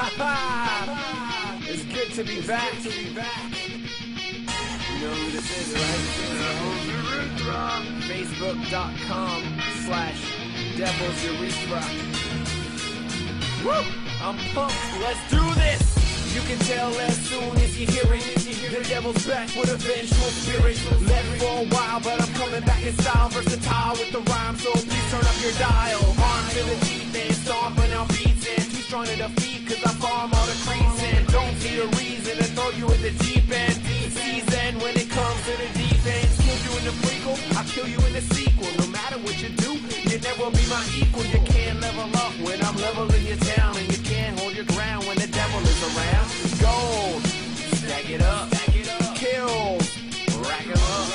It's good to be back. You know who this is, right? Facebook.com/Devil's Urethra. Woo! I'm pumped. Let's do this. You can tell as soon as you hear it. The devil's back with a vengeful spirit. Left for a while, but I'm coming back in style. Versatile with the rhyme, so please turn up your dial. Arms in the deep end, stomping out beats in. Too strong to defeat, cause I farm all the creeps in. Don't see a reason to throw you in the deep end. Season when it comes to the defense. Killed you in the prequel, I'll kill you in the sequel. No matter what you do, you never be my equal. You can't level up when I'm leveling your town, and you can't hold your ground when the devil is around. Gold, stack it up. Kills, rack 'em up.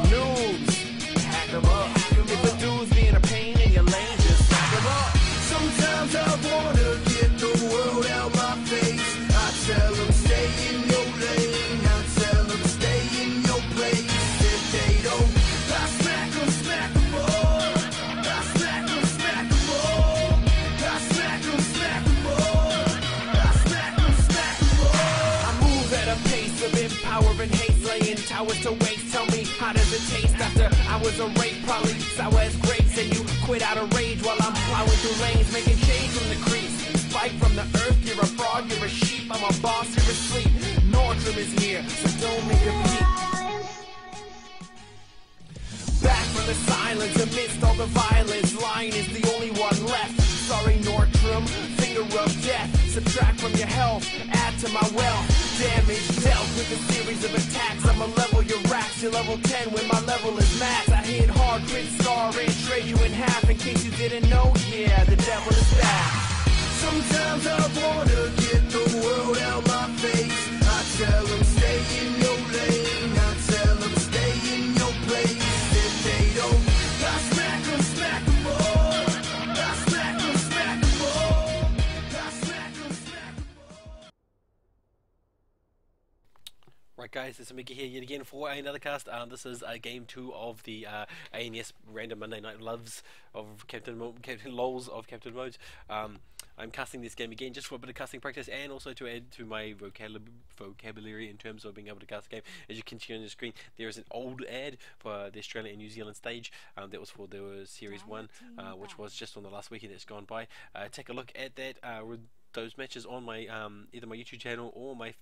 Noobs, hack 'em up. If a dude's being a pain in your lane, just back 'em up. Sometimes I wanna get the world out my face. I tell them stay in your lane. I tell them stay in your place. If they don't, I smack 'em all. I smack 'em all. I smack 'em all. I smack 'em all. I move at a pace of empower and haste, laying towers to waste. Tell me, how does it taste after hours of rape? Probably sour as grapes, and you quit out of rage while I'm plowing through lanes, making shades from the crease. Spike from the earth, you're a frog, you're a sheep. I'm a boss, you're asleep. Nordstrom is here, so don't make a peep. Back from the silence, amidst all the violence, lying is the only one left. Sorry, Nordstrom, finger of death. Subtract from your health, add to my wealth. Damage dealt with a series of attacks. I'ma level your racks, you're level 10 when my level is max. I hit hard, crit star, and trade you in half. In case you didn't know, yeah, the devil is back. Sometimes I wanna get the world out my face. I tell them stay in your lane. I tell them stay in your place. If they don't, I smack 'em all. I smack 'em all. I smack 'em all. Right guys, it's Mickey here yet again for another cast. This is game 2 of the ANS Random Monday Night Loves of Captain Lols of Captain Modes. I'm casting this game again just for a bit of casting practice, and also to add to my vocabulary in terms of being able to cast the game. As you can see on the screen, there is an old ad for the Australia and New Zealand stage. That was for the Series 1, which was just on the last weekend that's gone by. Take a look at that. Those matches on my either my YouTube channel or my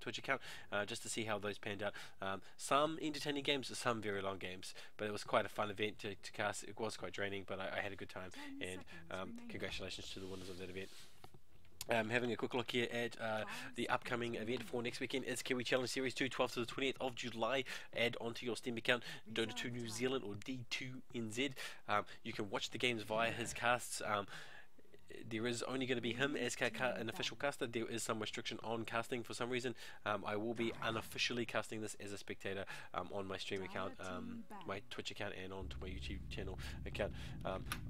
Twitch account, just to see how those panned out. Some entertaining games, some very long games, but it was quite a fun event to cast. It was quite draining, but I had a good time, and congratulations to the winners of that event. Having a quick look here at the upcoming event for next weekend is Kiwi Challenge Series 2, 12th to the 20th of July. Add onto your Steam account Dota 2 New Zealand or D2NZ. You can watch the games via his casts. There is only going to be him as an official caster. There is some restriction on casting for some reason. I will be unofficially casting this as a spectator on my stream account, my Twitch account, and onto my YouTube channel account.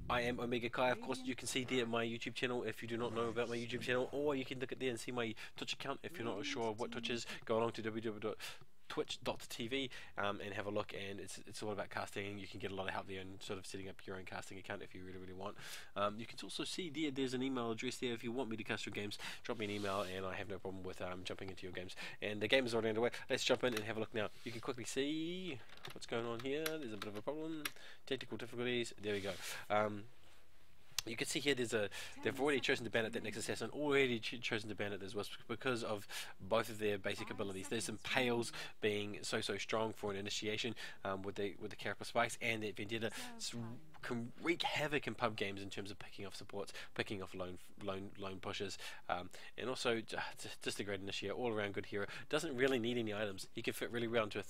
I am Omega Kai. Of course, you can see there my YouTube channel if you do not know about my YouTube channel, or you can look at there and see my Twitch account if you're not sure what Twitch is. Go along to www.twitch.tv and have a look, and it's all about casting. You can get a lot of help there and sort of setting up your own casting account if you really want. You can also see there's an email address there if you want me to cast your games. Drop me an email and I have no problem with jumping into your games. And the game is already underway. Let's jump in and have a look now. You can quickly see what's going on here. There's a bit of a problem, technical difficulties. There we go. You can see here they've already chosen to ban it, that Next Assassin, already chosen to ban it as Wisp because of both of their basic abilities. There's some Pales being so strong for an initiation with the character spikes, and that Vendetta can wreak havoc in pub games in terms of picking off supports, picking off lone pushes, and also just a great initiator, all around good hero. Doesn't really need any items. He can fit really well into a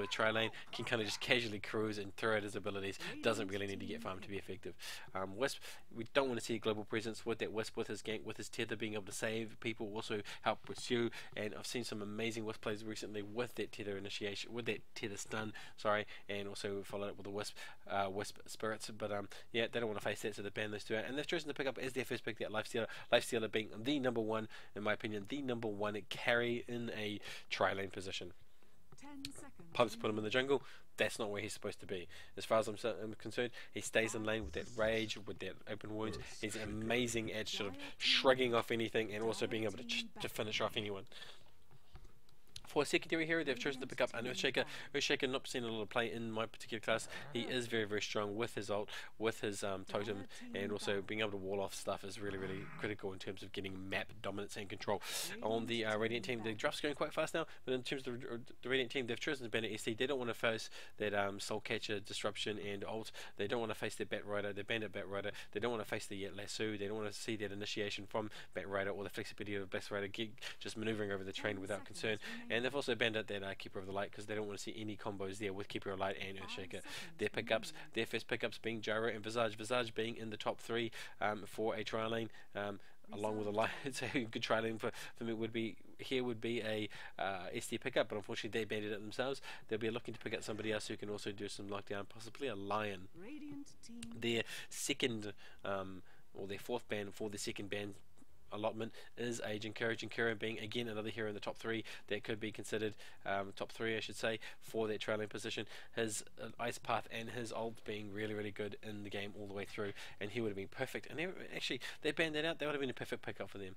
tri lane. Can kind of just casually cruise and throw out his abilities. Doesn't really need to get farmed to be effective. Wisp, we don't want to see a global presence with that Wisp, with his gank, with his tether, being able to save people, also help pursue. And I've seen some amazing Wisp plays recently with that tether initiation, with that tether stun, sorry, and also followed up with the Wisp spirits. But yeah, they don't want to face that, so they ban those two out, and they've chosen to pick up as their first pick that Lifestealer being the number one, in my opinion, the number one carry in a tri lane position. Pubs put him in the jungle. That's not where he's supposed to be. As far as I'm concerned, he stays in lane with that rage, with that open wounds. He's amazing at sort of shrugging off anything and also being able to finish off anyone. For a secondary hero, they've chosen to pick up an Earthshaker. Earthshaker, not seen a lot of play in my particular class. He is very, very strong with his ult, with his totem, and also being able to wall off stuff is really, really critical in terms of getting map dominance and control. On the Radiant team, the draft's going quite fast now, but in terms of the Radiant team, they've chosen to ban SC. They don't want to face that Soul Catcher, Disruption, and ult. They don't want to face their Bat Rider. They banned Bat Rider. They don't want to face the Lasso. They don't want to see that initiation from Bat Rider or the flexibility of Bat Rider just maneuvering over the train without concern. And they've also banned out that Keeper of the Light because they don't want to see any combos there with Keeper of the Light and Earthshaker. Their pickups, their first pickups being Gyro and Visage. Visage being in the top 3 for a trial lane, along with a light. So a good trial lane for me would be a SD pickup, but unfortunately they banned it themselves. They'll be looking to pick up somebody else who can also do some lockdown, possibly a Lion. Their second or their fourth ban for the second ban allotment is a Jinkura. Jinkura being again another hero in the top 3 that could be considered top 3 I should say for that trailing position. His Ice Path and his ult being really, really good in the game all the way through, and he would have been perfect. And they banned that out. That would have been a perfect pickup for them.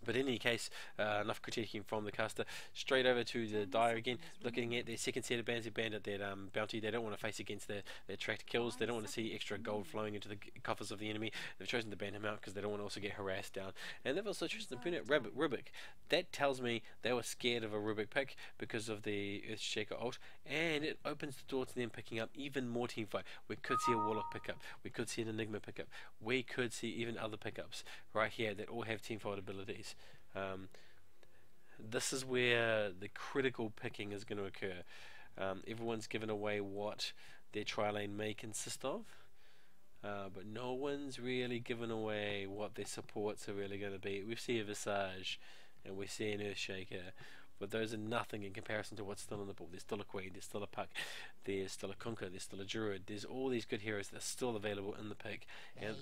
But in any case, enough critiquing from the caster. Straight over to the Dire again, looking at their second set of bans. They banned at that bounty. They don't want to face against their tracked kills. They don't want to see extra gold flowing into the coffers of the enemy. They've chosen to ban him out because they don't want to also get harassed down. And they've also chosen to put out Rubik. That tells me they were scared of a Rubik pick because of the Earthshaker ult, and it opens the door to them picking up even more teamfight. We could see a Warlock pickup. We could see an Enigma pickup. We could see even other pickups right here that all have teamfight abilities. This is where the critical picking is going to occur. Everyone's given away what their tri lane may consist of, but no one's really given away what their supports are really going to be. We see a Visage and we see an Earthshaker, but those are nothing in comparison to what's still on the board. There's still a Queen, there's still a Puck, there's still a Kunkka, there's still a Druid. There's all these good heroes that are still available in the pick, and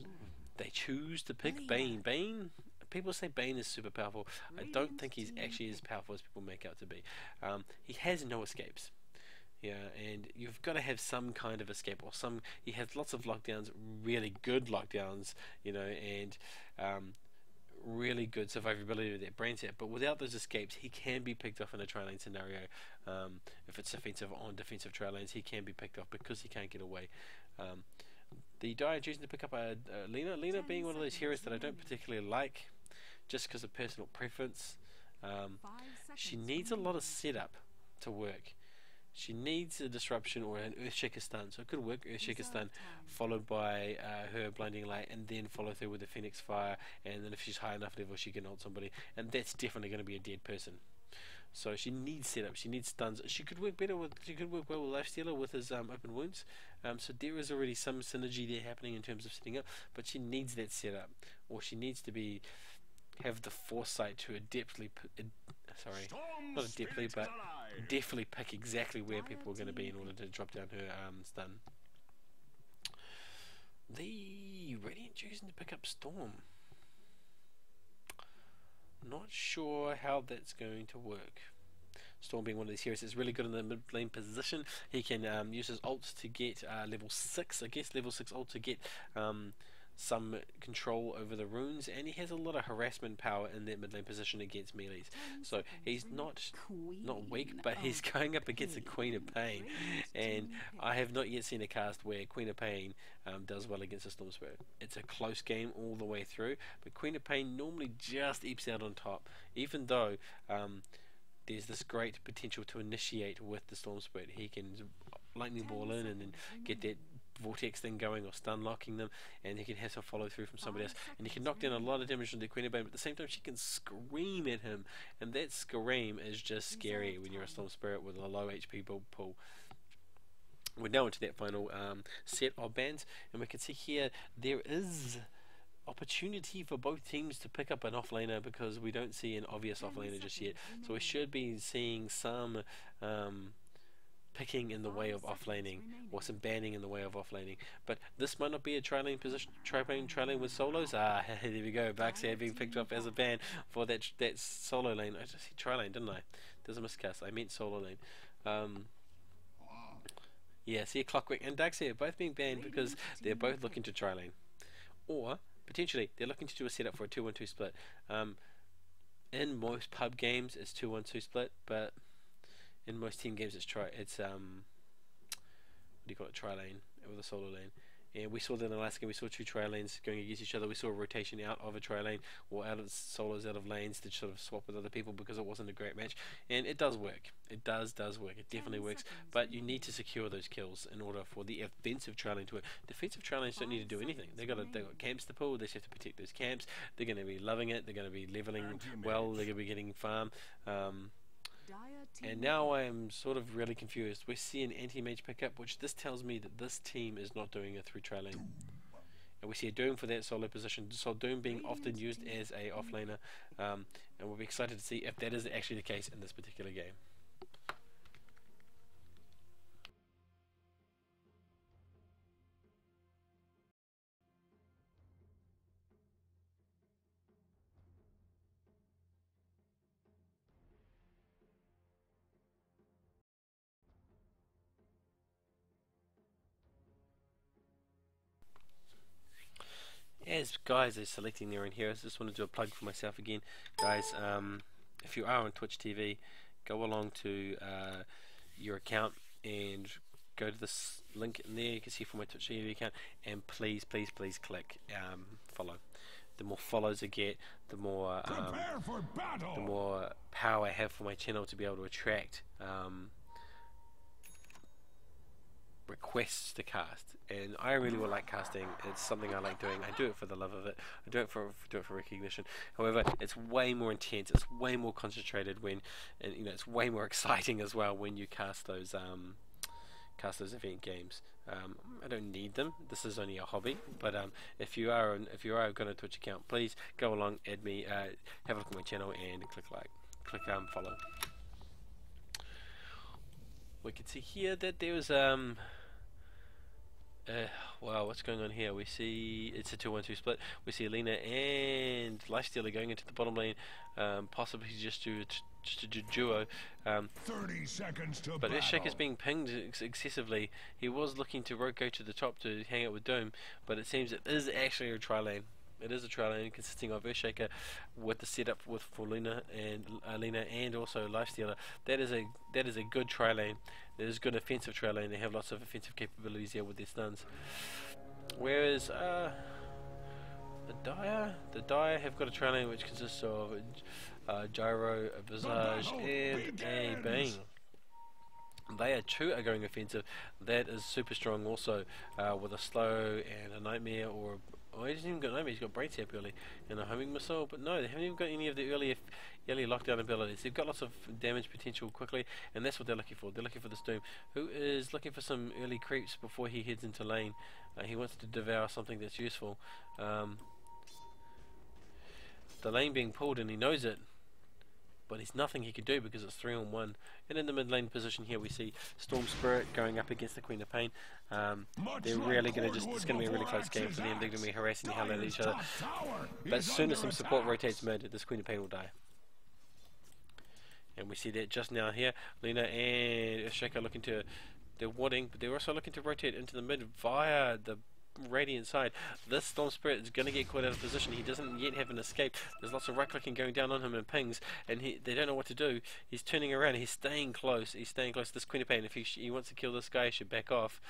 they choose to pick Bane. People say Bane is super powerful. I don't think he's actually as powerful as people make out to be. He has no escapes. Yeah, and you've got to have some kind of escape, or he has lots of lockdowns, really good lockdowns, and really good survivability with that brain set. But without those escapes, he can be picked off in a tri lane scenario. If it's defensive on defensive tri lanes, he can be picked off because he can't get away. The Dire choosing to pick up a Lina. Lina being one of those heroes that I don't particularly like, just because of personal preference. She needs a lot of setup to work. She needs a disruption or an Earthshaker stun, so it could work. Earthshaker stun followed by her blinding light, and then follow through with the Phoenix Fire, and then if she's high enough level she can ult somebody, and that's definitely going to be a dead person. So she needs setup, she needs stuns. She could work well with Lifestealer with his open wounds. So there is already some synergy there happening in terms of setting up, but she needs that setup, or she needs to have the foresight to definitely pick exactly where people are going to be in order to drop down her stun. The Radiant choosing to pick up Storm. Not sure how that's going to work. Storm being one of these heroes that's really good in the mid lane position. He can use his ult to get level 6, I guess, level 6 ult to get some control over the runes, and he has a lot of harassment power in that mid lane position against melees. So he's not weak, but he's going up against a Queen of Pain, and I have not yet seen a cast where Queen of Pain does well against a Storm Spirit. It's a close game all the way through, but Queen of Pain normally just eeps out on top, even though there's this great potential to initiate with the Storm Spirit. He can lightning ball in and then get that vortex thing going, or stun locking them, and he can have some follow through from somebody else, and he can knock down a lot of damage on the Queen of Pain, but at the same time she can scream at him, and that scream is just scary when you're a Storm Spirit with a low HP build pool. We're now into that final set of bans, and we can see here there is opportunity for both teams to pick up an offlaner, because we don't see an obvious offlaner just yet, so we should be seeing some picking in the way of offlaning, or some banning in the way of offlaning. But this might not be a tri-lane position, tri-lane with solos. There we go, Baxia being picked up as a ban for that solo lane. I just said tri-lane, didn't I? there's a miscast. I meant solo lane. Yeah, see, Clockwork and Darkseer both being banned because they're both looking to try lane. Or, potentially, they're looking to do a setup for a 2-1-2 split. In most pub games, it's 2-1-2 split, but in most team games, it's what do you call it, tri lane with a solo lane. And we saw that in the last game, we saw two tri lanes going against each other. We saw a rotation out of a tri lane or out of solos, out of lanes to sort of swap with other people because it wasn't a great match. And it does work. It does work. It definitely works. But you need to secure those kills in order for the offensive tri lane to work. Defensive tri lanes don't need to do anything. They've got camps to pull. They just have to protect those camps. They're going to be loving it. They're going to be leveling well. They're going to be getting farm. And now I am sort of really confused. We see an anti-mage pickup, which this tells me that this team is not doing it through tri lane. And we see a Doom for that solo position, so Doom being often used as a offlaner, and we'll be excited to see if that is actually the case in this particular game. As guys are selecting their own heroes, I just want to do a plug for myself again. Guys, if you are on Twitch TV, go along to your account and go to this link in there. You can see for my Twitch TV account, and please click follow. The more follows I get, the more power I have for my channel to be able to attract requests to cast, and I really would like casting. It's something I like doing. I do it for the love of it. I do it for recognition. However, it's way more intense. It's way more concentrated when, and you know, it's way more exciting as well when you cast those event games. I don't need them. This is only a hobby. But if you are got a Twitch account, please go along, add me, have a look at my channel, and click follow. We can see here that there was wow, what's going on here? We see it's a 2-1-2 split. We see Alina and Lifestealer going into the bottom lane, possibly just to duo. 30 seconds to but Earthshaker is being pinged excessively. He was looking to go to the top to hang out with Doom, but it seems it is actually a tri lane. It is a tri lane consisting of Earthshaker with the setup for Lina and Alina and also Lifestealer. That is a good tri lane. It is good offensive tri lane. They have lots of offensive capabilities here with their stuns. Whereas the Dire have got a tri lane which consists of Gyro, a Visage, and a Bane. They too are going offensive. That is super strong also, with a slow and a nightmare, or he doesn't even got nightmare. He's got brain tap early and a homing missile, but no, they haven't even got any of the early lockdown abilities. They've got lots of damage potential quickly, and that's what they're looking for. They're looking for this Doom, who is looking for some early creeps before he heads into lane. He wants to devour something that's useful. The lane being pulled, and he knows it. But there's nothing he could do because it's 3-on-1. And in the mid lane position here we see Storm Spirit going up against the Queen of Pain. They're really going to it's going to be a really close game for them. They're going to be harassing the hell out of each other. But as soon as some support rotates mid, this Queen of Pain will die. And we see that just now here. Lina and Earthshaker looking to, they're warding, but they're also looking to rotate into the mid via the Radiant side. This Storm Spirit is going to get caught out of position. He doesn't yet have an escape. There's lots of right clicking going down on him and pings, and they don't know what to do. He's turning around. He's staying close. He's staying close to this Queen of Pain. If he wants to kill this guy, he should back off.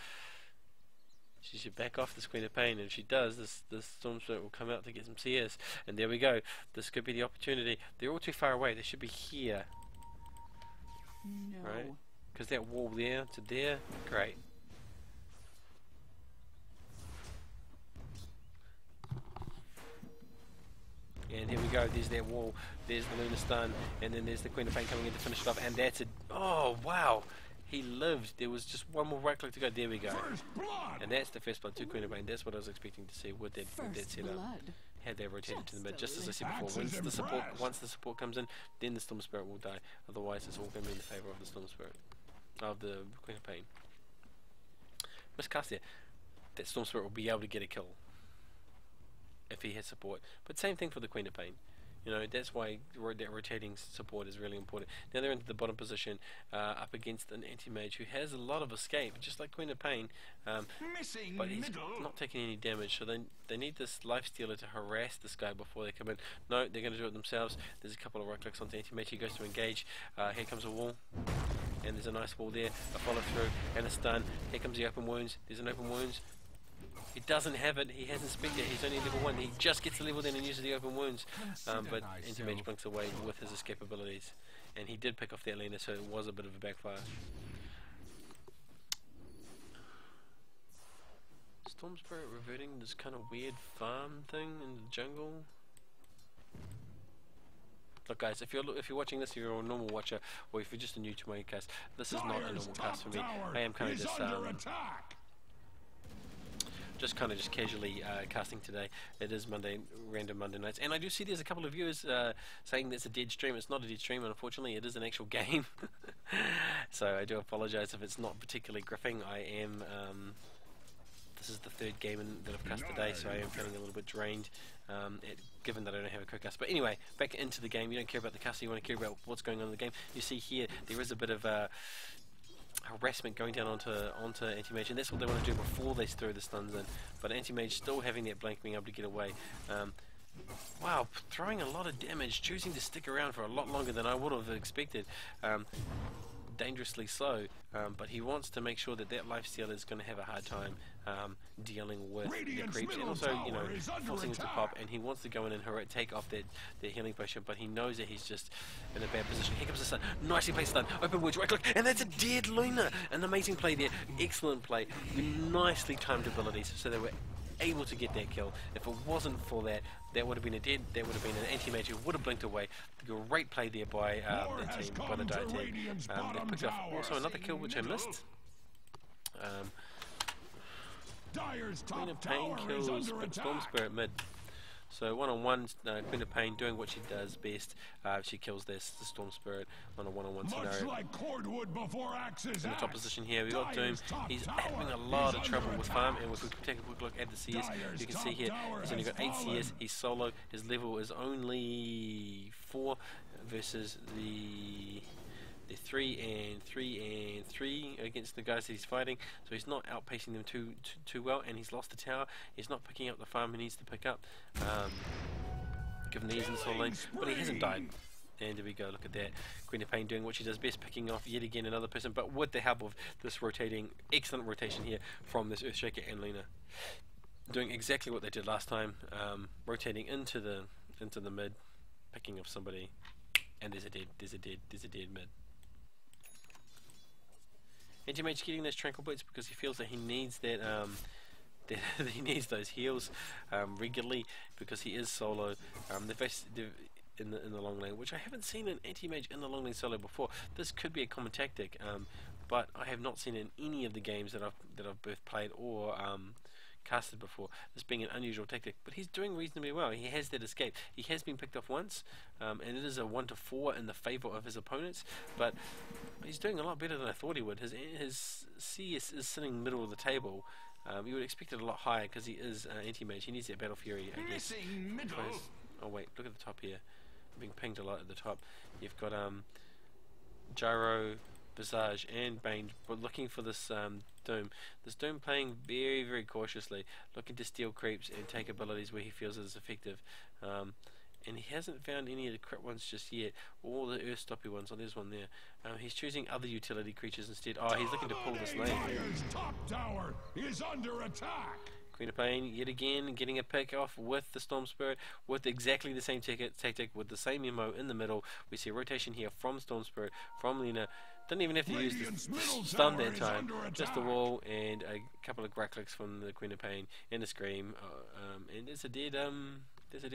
She should back off this Queen of Pain, and if she does, this Storm Spirit will come out to get some CS. And there we go. This could be the opportunity. They're all too far away. They should be here. No. Right? Because that wall there to there, great. And here we go, there's that wall, there's the Lunar Stun, and then there's the Queen of Pain coming in to finish it off, and that's it. Oh, wow! He lived. There was just one more right click to go. There we go. And that's the first blood to Queen of Pain. That's what I was expecting to see with that setup. Had they rotated to the mid, just as I said before. Once the support comes in, then the Storm Spirit will die. Otherwise, it's all going to be in the favour of the Storm Spirit. Of the Queen of Pain. Miscast there. That Storm Spirit will be able to get a kill if he has support. But same thing for the Queen of Pain. You know, that's why that rotating support is really important. Now they're into the bottom position, up against an anti-mage who has a lot of escape, just like Queen of Pain, but he's not taking any damage, so they need this lifestealer to harass this guy before they come in. No, they're going to do it themselves. There's a couple of right clicks onto anti-mage, he goes to engage, here comes a wall, and there's a nice wall there, a follow through, and a stun. Here comes the open wounds, there's an open wounds. He doesn't have it, he hasn't spent it, he's only level 1, he just gets the level then and uses the open wounds, but anti-mage blinks away with his escape abilities, and he did pick off that Lena, so it was a bit of a backfire. Storm Spirit reverting this kind of weird farm thing in the jungle. Look guys, if you're watching this, if you're a normal watcher, or if you're just new to my cast, this is not a normal cast for me. I am kind of just casually casting today. It is random Monday nights, and I do see there's a couple of viewers saying it's a dead stream. It's not a dead stream, unfortunately. It is an actual game. So I do apologize if it's not particularly gripping. I am this is the third game that I've cast today, so I am feeling a little bit drained, given that I don't have a quick cast. But anyway, back into the game. You don't care about the cast, you want to care about what's going on in the game. You see here there is a bit of harassment going down onto anti-mage, and that's what they want to do before they throw the stuns in, but anti-mage still having that blank, being able to get away. Wow, throwing a lot of damage, choosing to stick around for a lot longer than I would have expected. Dangerously so, but he wants to make sure that lifesteal is going to have a hard time dealing with the creeps, and also, you know, forcing it to pop, and he wants to go in and take off that healing potion, but he knows that he's just in a bad position. Here comes the stun, nicely placed stun, open wounds, right click, and that's a dead Luna! An amazing play there, excellent play, nicely timed abilities, so they were able to get that kill. If it wasn't for that, that would have been an anti-mage who would have blinked away. Great play there by the team, by the Dire team. They picked up also another kill which I missed. Queen of Pain kills Storm Spirit mid. So one-on-one, Queen of Pain doing what she does best. She kills the Storm Spirit on a one-on-one scenario. Like before axes in the top position here, we got Doom. He's having a lot of trouble with farm, and if we take a quick look at the CS, you can see here he's only got 8 CS. He's solo. His level is only 4 versus the 3 and 3 and 3 against the guys that he's fighting, so he's not outpacing them too well, and he's lost the tower. He's not picking up the farm he needs to pick up, given the ease in the solo lane, but he hasn't died. And there we go, look at that. Queen of Pain doing what she does best, picking off yet again another person, but with the help of this excellent rotation here from this Earthshaker and Lena. Doing exactly what they did last time, rotating into the mid, picking up somebody, and there's a dead mid. Anti-mage getting those tranquil boots because he feels that he needs that he needs those heals regularly because he is solo. In the long lane, which I haven't seen an anti-mage in the long lane solo before. This could be a common tactic, but I have not seen in any of the games that I've both played or casted before, this being an unusual tactic, but he's doing reasonably well. He has that escape. He has been picked off once, and it is a 1-4 in the favour of his opponents, but he's doing a lot better than I thought he would. His CS is sitting middle of the table. You would expect it a lot higher because he is anti-mage. He needs that Battle Fury, I guess. Oh wait, look at the top here. I'm being pinged a lot at the top. You've got Gyro, Visage and Bane, but looking for this Doom. This Doom playing very, very cautiously, looking to steal creeps and take abilities where he feels it is effective. And he hasn't found any of the crit ones just yet, or the earth stoppy ones. Oh, there's one there. He's choosing other utility creatures instead. Oh, he's looking to pull this lane. Top tower is under attack. Queen of Pain yet again getting a pick off with the Storm Spirit with exactly the same tactic with the same MO in the middle. We see a rotation here from Storm Spirit, from Lena. Didn't even have to use the stun that time, just the wall and a couple of right clicks from the Queen of Pain and a scream, and there's a dead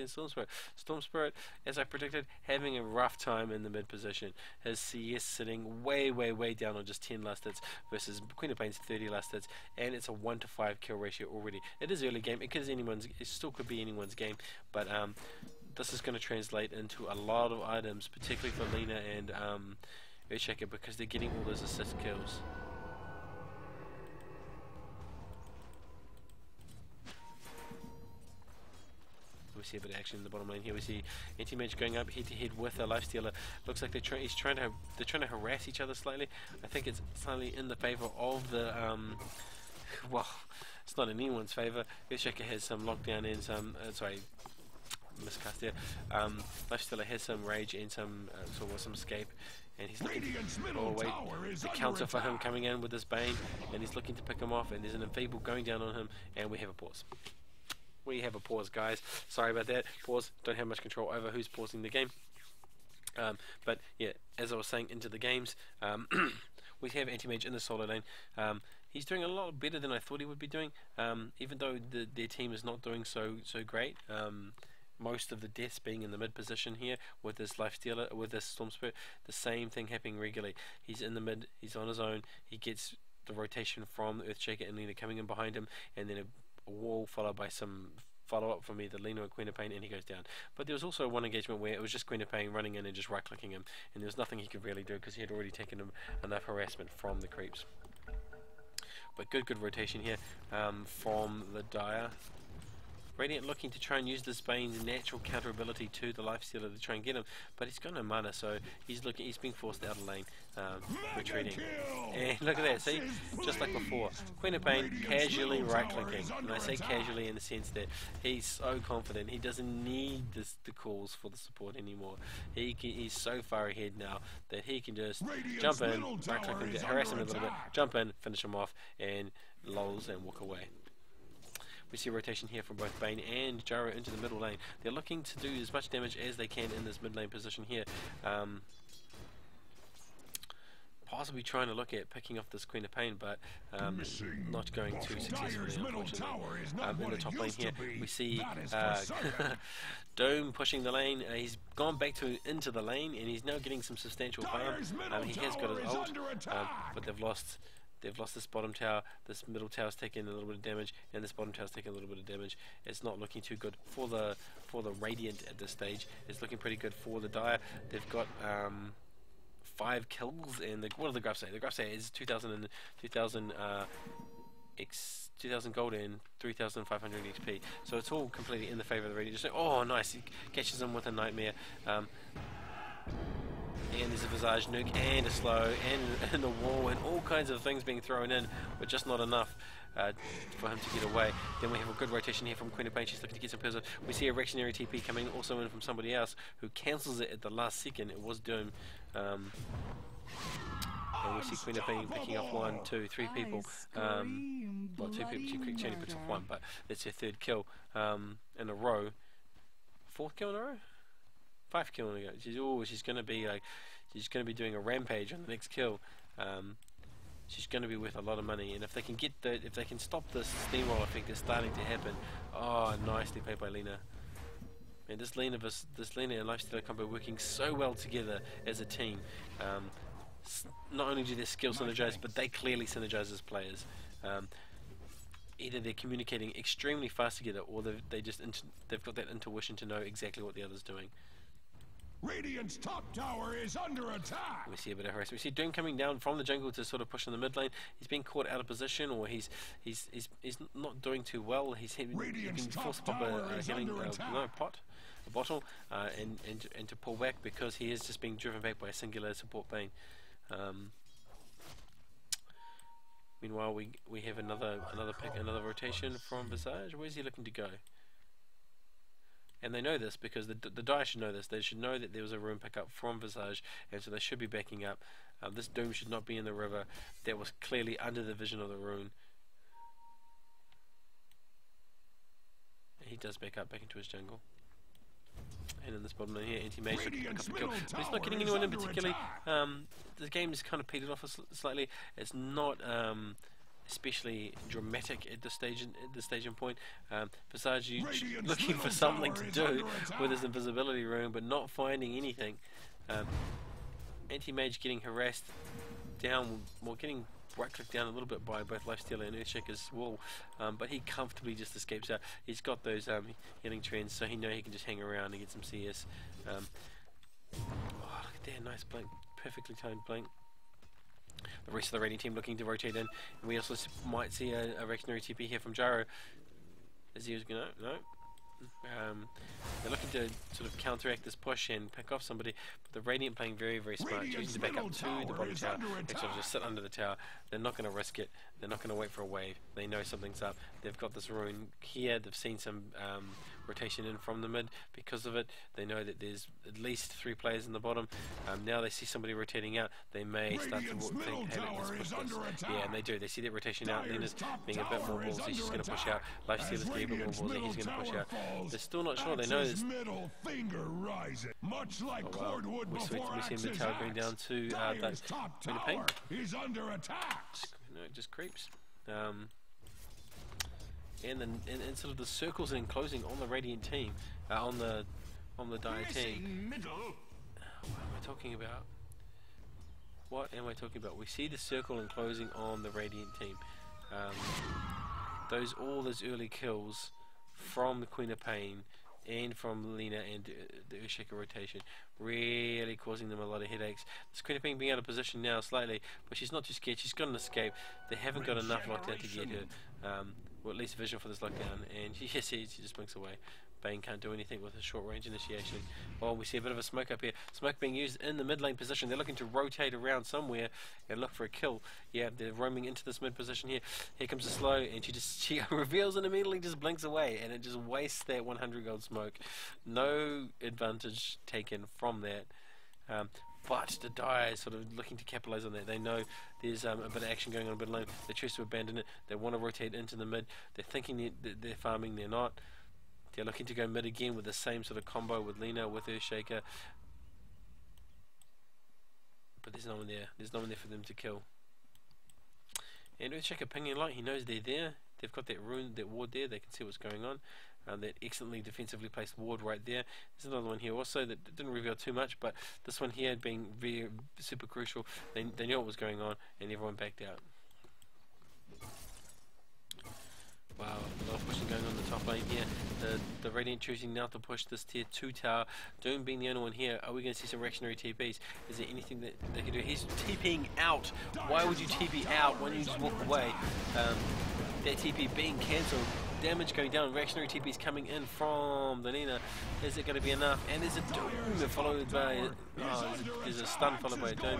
Storm Spirit. Storm Spirit, as I predicted, having a rough time in the mid position. His CS sitting way down on just 10 last hits versus Queen of Pain's 30 last hits, and it's a 1-to-5 kill ratio already. It is early game. It still could be anyone's game, but this is going to translate into a lot of items, particularly for Lena and Earthshaker, because they're getting all those assist kills. see a bit of action in the bottom lane here. We see Anti-Mage going up head to head with a Lifestealer. Looks like they're trying to harass each other slightly. I think it's slightly in the favour of the well, it's not in anyone's favour. Earthshaker has some lockdown and some miscast there. Lifestealer has some rage and some escape, and he's looking the counter for him coming in with this Bane, and he's looking to pick him off, and there's an Enfeeble going down on him, and we have a pause. We have a pause, guys. Sorry about that. Pause. Don't have much control over who's pausing the game. But yeah, as I was saying, into the games, we have Anti-Mage in the solo lane. He's doing a lot better than I thought he would be doing, even though their team is not doing so great. Most of the deaths being in the mid position here with this Lifestealer, with this Storm Spirit, the same thing happening regularly. He's in the mid, he's on his own, he gets the rotation from Earthshaker and Lina coming in behind him, and then a wall followed by some follow-up from either Lina or Queen of Pain, and he goes down. But there was also one engagement where it was just Queen of Pain running in and just right-clicking him, and there was nothing he could really do because he had already taken him enough harassment from the creeps. But good rotation here from the Dire. Radiant looking to try and use this Bane's natural counter ability to the Lifestealer to try and get him, but he's got no mana, so he's being forced out of lane, retreating. And look at that, see? Just like before. Queen of Pain casually right-clicking, and I say casually in the sense that he's so confident, he doesn't need the calls for the support anymore. He's so far ahead now that he can just jump in, right-click him, harass him a little bit, jump in, finish him off, and lols and walk away. We see a rotation here from both Bane and Gyro into the middle lane. They're looking to do as much damage as they can in this mid lane position here. Possibly trying to look at picking off this Queen of Pain, but not going too successfully, unfortunately. In the top lane here, we see Dome pushing the lane. He's gone back into the lane, and he's now getting some substantial farm. He has got his ult, but they've lost this bottom tower. This middle tower's taking a little bit of damage, and this bottom tower's taking a little bit of damage. It's not looking too good for the Radiant at this stage. It's looking pretty good for the Dire. They've got 5 kills, and what do the graphs say? The graph say is 2,000 gold and 3,500 XP. So it's all completely in the favour of the Radiant. Just oh, nice! He catches him with a Nightmare. And there's a Visage nuke and a slow and a wall and all kinds of things being thrown in, but just not enough for him to get away. Then we have a good rotation here from Queen of Pain. She's looking to get some pills. We see a reactionary TP coming also in from somebody else who cancels it at the last second. It was Doom. And we see Queen of Pain picking off 1, 2, 3 people. Well, 2 people. She only picks off 1, but that's her 3rd kill in a row. 4th kill in a row? 5 kill in a row. She's going to be like, she's going to be doing a rampage on the next kill. She's going to be worth a lot of money, and if they can stop this steamroll effect that's starting to happen. Oh, nicely played by Lina. And this Lina and Lifestealer combo working so well together as a team. Not only do their skills synergize, but they clearly synergize as players. Either they're communicating extremely fast together, or they've got that intuition to know exactly what the other's doing. Radiant's top tower is under attack. We see a bit of harassment. We see Doom coming down from the jungle to sort of push in the mid lane. He's being caught out of position, or he's not doing too well. He's been forced to pop a healing bottle, and to pull back because he is just being driven back by a singular support Bane. Meanwhile, we have another rotation from Visage. Where's he looking to go? And they know this because the Dire should know this. They should know that there was a rune pickup from Visage, and so they should be backing up. This Doom should not be in the river. That was clearly under the vision of the rune. And he does back into his jungle. And in this bottom lane here, Anti-Mage looking to pick up a kill. But he's not getting anyone in particularly. The game is kind of petered off slightly. It's not especially dramatic at this staging point. Visage looking for something to do with his invisibility rune, but not finding anything. Anti-Mage getting harassed down, well, getting right-clicked down a little bit by both Lifestealer and Earthshaker's wall, but he comfortably just escapes out. He's got those healing trends, so he knows he can just hang around and get some CS. Oh, look at that, nice blink, perfectly timed blink. The rest of the Radiant team looking to rotate in, and we also might see a reactionary TP here from Gyro. As he was going, no, They're looking to sort of counteract this push and pick off somebody, but the Radiant playing very, very smart, choosing to back up to the bottom tower, and sort of just sit under the tower. They're not going to risk it. They're not going to wait for a wave. They know something's up. They've got this rune here. They've seen some rotation in from the mid. Because of it, they know that there's at least 3 players in the bottom. Now they see somebody rotating out. They may start to think, hey, let's push this. Yeah, and they do. They see that rotation out. Lena's being a bit more ballsy. She's going to push out. Lifestealer's going to be a bit more ballsy. He's going to push out. They're still not sure. They know this. Middle finger rising, much like cordwood we before see the tower going down to Dyer's top tower is under attack. No, it just creeps. And then and sort of the circles enclosing on the Radiant team, on the Dire team. What am I talking about? What am I talking about? We see the circle enclosing on the Radiant team. All those early kills from the Queen of Pain and from Lena and the Earthshaker rotation, really causing them a lot of headaches. This Queen of Pain being out of position now slightly, but she's not too scared. She's got an escape. They haven't got enough lockdown to get her, or at least vision for this lockdown, and she just blinks away. Bane can't do anything with a short range initiation. Oh, we see a bit of a smoke up here. Smoke being used in the mid lane position. They're looking to rotate around somewhere and look for a kill. Yeah, they're roaming into this mid position here. Here comes the slow, and she reveals and immediately just blinks away, and it just wastes that 100 gold smoke. No advantage taken from that. But the Dire is sort of looking to capitalize on that. They know there's a bit of action going on mid lane. They choose to abandon it. They want to rotate into the mid. They're thinking they're farming. They're not. They're looking to go mid again with the same sort of combo with Lena, with Earthshaker. But there's no one there. There's no one there for them to kill. And Earthshaker pinging light. He knows they're there. They've got that rune, that ward there. They can see what's going on. That excellently defensively placed ward right there. There's another one here also that didn't reveal too much, but this one here being very super crucial. They knew what was going on, and everyone backed out. Wow, a lot of pushing going on in the top lane here. The Radiant choosing now to push this tier 2 tower. Doom being the only one here. Are we going to see some reactionary TPs? Is there anything that they can do? He's TPing out. Why would you TP out when you just walk away? That TP being cancelled. Damage going down. Reactionary TPs coming in from the Lena. Is it going to be enough? And there's a Doom followed by... there's a stun followed by a Doom.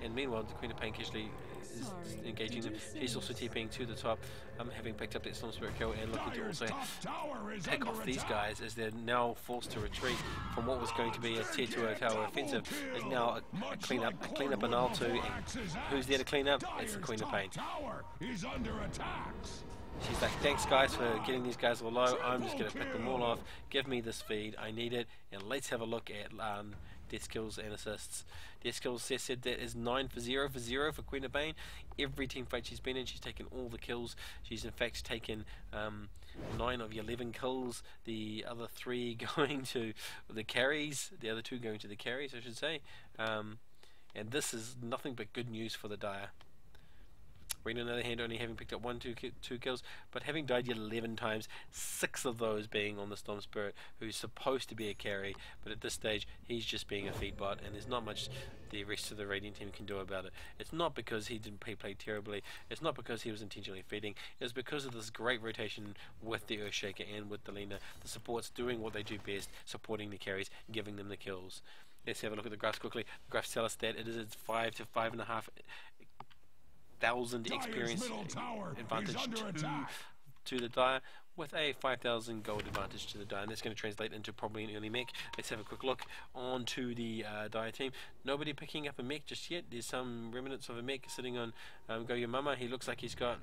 And meanwhile, the Queen of Pain casually is engaging them. She's also TPing to the top, having picked up that Storm Spirit kill and looking to also pick off these guys as they're now forced to retreat from what was going to be a tier 2 tower offensive. Is now a cleanup and R2. And who's there to clean up? It's the Queen of Pain. She's like, thanks guys for getting these guys all low. I'm just going to pick them all off. Give me this feed. I need it. And let's have a look at death kills and assists. Death kills said that is 9 for 0 for Queen of Pain. Every team fight she's been in, she's taken all the kills. She's in fact taken 9 of 11 kills. The other 3 going to the carries. The other 2 going to the carries, I should say. And this is nothing but good news for the Dire. Rena, on the other hand, only having picked up 2 kills, but having died yet 11 times, 6 of those being on the Storm Spirit, who's supposed to be a carry, but at this stage, he's just being a feed bot, and there's not much the rest of the Radiant team can do about it. It's not because he didn't play terribly, it's not because he was intentionally feeding, it's because of this great rotation with the Earthshaker and with the Lena. The supports doing what they do best, supporting the carries, giving them the kills. Let's have a look at the graphs quickly. The graphs tell us that it is 5 to 5.5 thousand experience advantage to the Dire, with a 5,000 gold advantage to the Dire, and that's going to translate into probably an early mech. Let's have a quick look on to the Dire team. Nobody picking up a mech just yet. There's some remnants of a mech sitting on Go Your Mama. He looks like he's got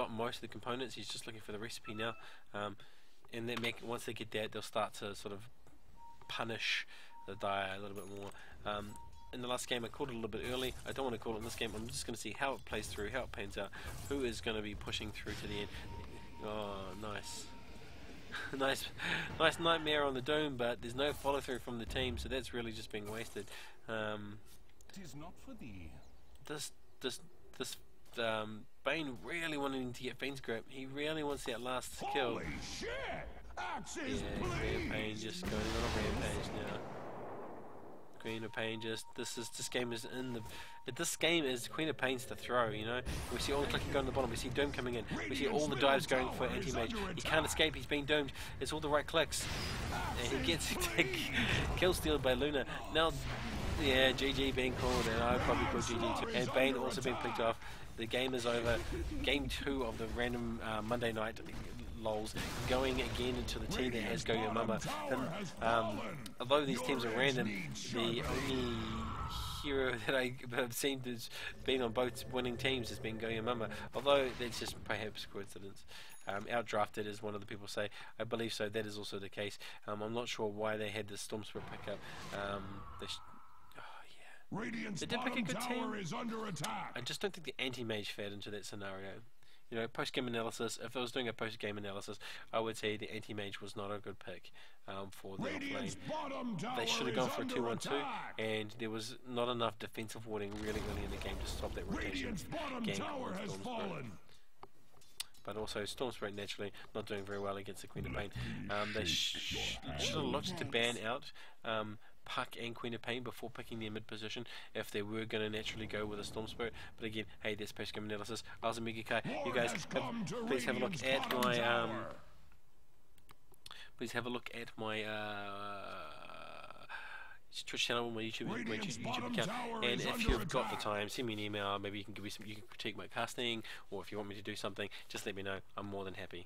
most of the components. He's just looking for the recipe now, and that mech, once they get that, they'll start to sort of punish the Dire a little bit more. In the last game I called it a little bit early. I don't want to call it in this game. I'm just going to see how it plays through, how it pans out, who is going to be pushing through to the end. Oh, nice. nice nightmare on the Doom, but there's no follow through from the team, so that's really just being wasted. Tis not for thee. This Bane really wanting to get Fiend's grip. He really wants that last kill. Holy shit! Axes, yeah, Bane just going on a rampage now. Queen of Pain this game is in the this game is Queen of Pain's the throw, you know. We see all the clicking going to the bottom, we see Doom coming in, we see all the dives going for anti-mage. He can't escape, he's being domed, it's all the right clicks. And he gets kill stealed by Luna. Now yeah, GG being called, and I probably called GG too. And Bane also being picked off. The game is over. Game 2 of the random Monday night lols, going again into the team that has Go Your Mama. And although these teams are random, the only hero that I've seen that's been on both winning teams has been Go Your Mama. Although that's just perhaps coincidence. Outdrafted, as one of the people say. I believe so. That is also the case. I'm not sure why they had the Storm Spirit pickup. Radiant's They did pick a good tower team. is under attack. I just don't think the anti-mage fed into that scenario. You know, post-game analysis, if I was doing a post-game analysis, I would say the anti-mage was not a good pick for the Radiant's offlane. bottom tower They should have is gone for a under 2-1-2, attack. and there was not enough defensive warding really early in the game to stop that rotation. Radiant's bottom Game tower called has Storm Spirit. fallen. But also Storm Spirit naturally not doing very well against the Queen of Pain. They should have looked to ban out Puck and Queen of Pain before picking their mid position if they were going to naturally go with a Storm Spirit. But again, hey, there's post game analysis. I was a Mega Kai. You guys, please have a look at my please have a look at my Twitch channel, my YouTube account, and if you've got the time, send me an email. Maybe you can give me some. You can critique my casting, or if you want me to do something, just let me know. I'm more than happy.